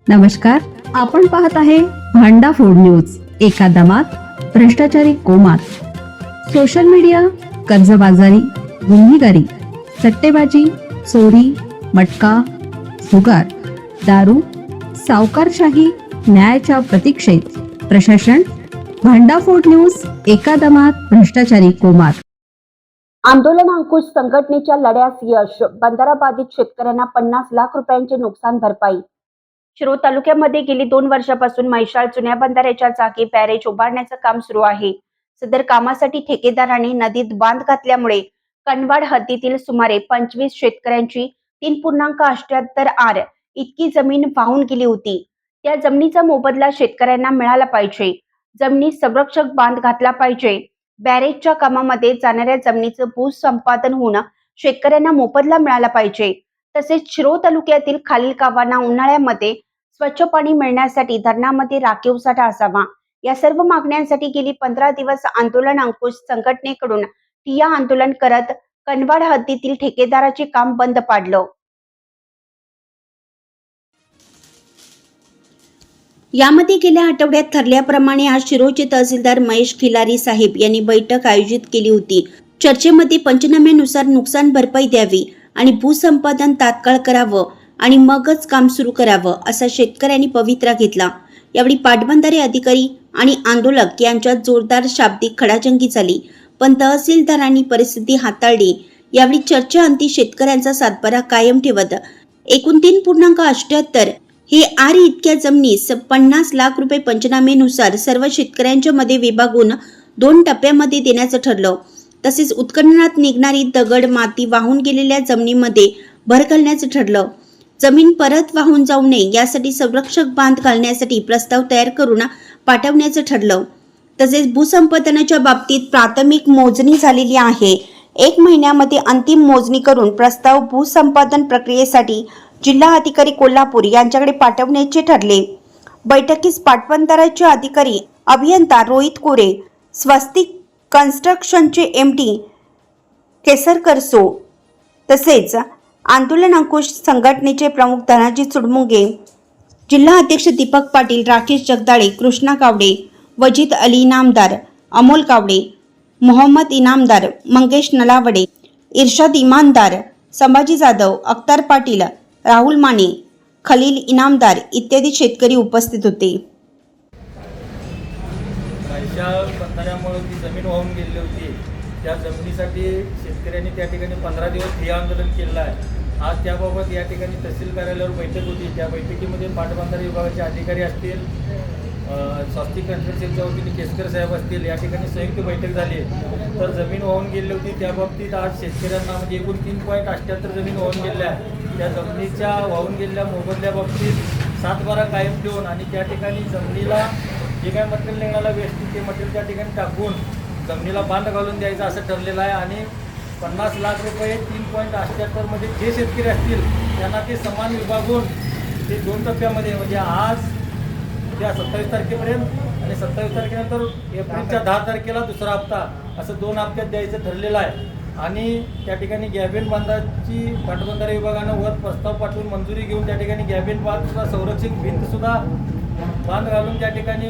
नमस्कार, आपण पाहत आहे भांडा फोड न्यूज. एका दमात भ्रष्टाचारी कोमात. सोशल मीडिया, कर्जबाजारी, गुन्हेगारी, सट्टेबाजी, चोरी, मटका, जुगार, दारू, सावकारशाही, न्यायाच्या प्रतीक्षेत प्रशासन. भांडाफोड न्यूज. एका दमात भ्रष्टाचारी कोमात. आंदोलन अंकुश संघटनेच्या लढ्यास यश. बंधारा बाधित शेतकऱ्यांना 50 लाख रुपयांचे नुकसान भरपाई. शिरूर तालुक्यामध्ये गेली 2 वर्षापासून म्हैसाळ जुन्या बंधाऱ्याच्या जागी बॅरेज उभारण्याचं काम सुरू आहे. सदर कामासाठी ठेकेदाराने नदीत बांध घातल्यामुळे कनवाड हद्दीतील सुमारे 25 शेतकऱ्यांची 3.78 आर इतकी जमीन वाहून गेली होती. त्या जमिनीचा मोबदला शेतकऱ्यांना मिळाला पाहिजे. जमिनी संरक्षक बांध घातला पाहिजे. बॅरेजच्या कामामध्ये जाणाऱ्या जमिनीचं भूसंपादन होऊन शेतकऱ्यांना मोबदला मिळाला पाहिजे. तसेच शिरोळ तालुक्यातील खालील गावांना उन्हाळ्यामध्ये स्वच्छ पाणी मिळण्यासाठी धरणामध्ये राखीव साठा असावा. या सर्व मागण्यांसाठी गेली 15 दिवस आंदोलन अंकुश संघटनेकडून ठिय्या आंदोलन करत कनवाड हद्दीतील ठेकेदाराचे काम बंद पाडलं. यामध्ये गेल्या आठवड्यात ठरल्याप्रमाणे आज शिरोळचे तहसीलदार महेश खिलारी साहेब यांनी बैठक आयोजित केली होती. चर्चेमध्ये पंचनाम्यानुसार नुकसान भरपाई द्यावी आणि भूसंपादन तात्काळ करावं आणि मगच काम सुरू करावं असा शेतकऱ्यांनी पवित्रा घेतला. यावेळी पाटबंधारे अधिकारी आणि आंदोलक यांच्यात जोरदार शाब्दिक खडाजंगी झाली, पण तहसीलदारांनी परिस्थिती हाताळली. यावेळी चर्चेअंती शेतकऱ्यांचा सातबारा कायम ठेवत एकूण 3.78 हे आर इतक्या जमिनी 50 लाख रुपये पंचनामेनुसार सर्व शेतकऱ्यांच्या मध्ये विभागून 2 टप्प्यामध्ये देण्याचं ठरलं. तसेच उत्खननात निघणारी दगड माती वाहून गेलेल्या जमिनीमध्ये भर घालण्याचं ठरलं. जमीन परत वाहून जाऊ नये यासाठी संरक्षक बांध घालण्यासाठी प्रस्ताव तयार करून पाठवण्याचं ठरलं. तसेच भूसंपादनाच्या बाबतीत प्राथमिक मोजणी झालेली आहे. 1 महिन्यामध्ये अंतिम मोजणी करून प्रस्ताव भूसंपादन प्रक्रियेसाठी जिल्हा अधिकारी कोल्हापूर यांच्याकडे पाठवण्याचे ठरले. बैठकीस पाटबंधाऱ्याचे अधिकारी अभियंता रोहित कोरे, स्वस्तिक कन्स्ट्रक्शनचे MD केसरकर सो, तसेच आंदोलन अंकुश संघटनेचे प्रमुख धनाजी चुडमुंगे, जिल्हा अध्यक्ष दीपक पाटील, राकेश जगदाळे, कृष्णा कावडे, वजीद अली इनामदार, अमोल कावडे, मोहम्मद इनामदार, मंगेश नलावडे, इर्शाद इमानदार, संभाजी जाधव, अख्तर पाटील, राहुल माने, खलील इनामदार इत्यादी शेतकरी उपस्थित होते. म्हैसाळ बंधाऱ्यामुळे जी जमीन वाहून गेलेली होती त्या जमिनीसाठी शेतकऱ्यांनी त्या ठिकाणी 15 दिवस ठिय्या आंदोलन केलेलं आहे. आज त्याबाबत या ठिकाणी तहसील कार्यालयावर बैठक होती. त्या बैठकीमध्ये पाटबंधारे विभागाचे अधिकारी असतील, स्वस्तिक कन्स्ट्रक्शनच्या वतीने केसकर साहेब असतील, या ठिकाणी संयुक्त बैठक झाली. तर जमीन वाहून गेली होती त्या बाबतीत आज शेतकऱ्यांना म्हणजे एकूण 3.78 जमीन वाहून गेल्या आहे. त्या जमिनीच्या वाहून गेलेल्या मोबदल्या बाबतीत सातबारा कायम ठेवून आणि त्या ठिकाणी जमिनीला जे काय मटेरियल निघाला वेस्ट ते मटेरियल त्या ठिकाणी टाकून जमिनीला बांध घालून द्यायचं असं ठरलेलं आहे. आणि 50 लाख रुपये 3.78 मध्ये जे शेतकरी असतील त्यांना ते समान विभागून ते 2 टप्प्यामध्ये म्हणजे आज उद्या 27 तारखेपर्यंत आणि 27 तारखेनंतर एप्रिलच्या 10 तारखेला दुसरा हप्ता असं 2 हप्त्यात द्यायचं ठरलेलं आहे. आणि त्या ठिकाणी गॅबिन बांधाची पाटबंधारे विभागानं वर प्रस्ताव पाठवून मंजुरी घेऊन त्या ठिकाणी गॅबिन बांधसुद्धा संरक्षक भिंतसुद्धा बांध घालून त्या ठिकाणी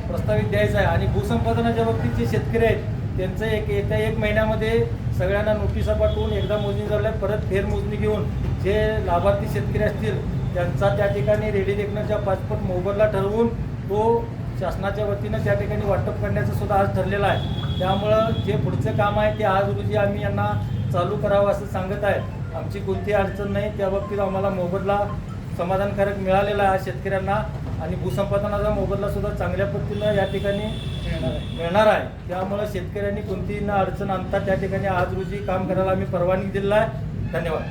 प्रस्तावित द्यायचं आहे. आणि भूसंपादनाच्या बाबतीत जे शेतकरी आहेत त्यांचं येत्या 1 महिन्यामध्ये सगळ्यांना नोटिसा पाठवून एकदा मोजणी झाल्या परत फेरमोजणी घेऊन जे लाभार्थी शेतकरी असतील त्यांचा त्या ठिकाणी रेडी देखण्याच्या 5 पट मोबदला ठरवून तो शासनाच्या वतीनं त्या ठिकाणी वाटप करण्याचं सुद्धा आज ठरलेलं आहे. त्यामुळं जे पुढचं काम आहे ते आज रोजी आम्ही यांना चालू करावं असं सांगत आहे. आमची कोणतीही अडचण नाही. त्या बाबतीत आम्हाला मोबदला समाधानकारक मिळालेला आहे शेतकऱ्यांना आणि भूसंपादनाचा मोबदला सुद्धा चांगल्या पद्धतीनं या ठिकाणी मिळणार आहे. त्यामुळे शेतकऱ्यांनी कोणतीही न अडचण आणता त्या ठिकाणी आज रोजी काम करायला आम्ही परवानगी दिलेला आहे. धन्यवाद.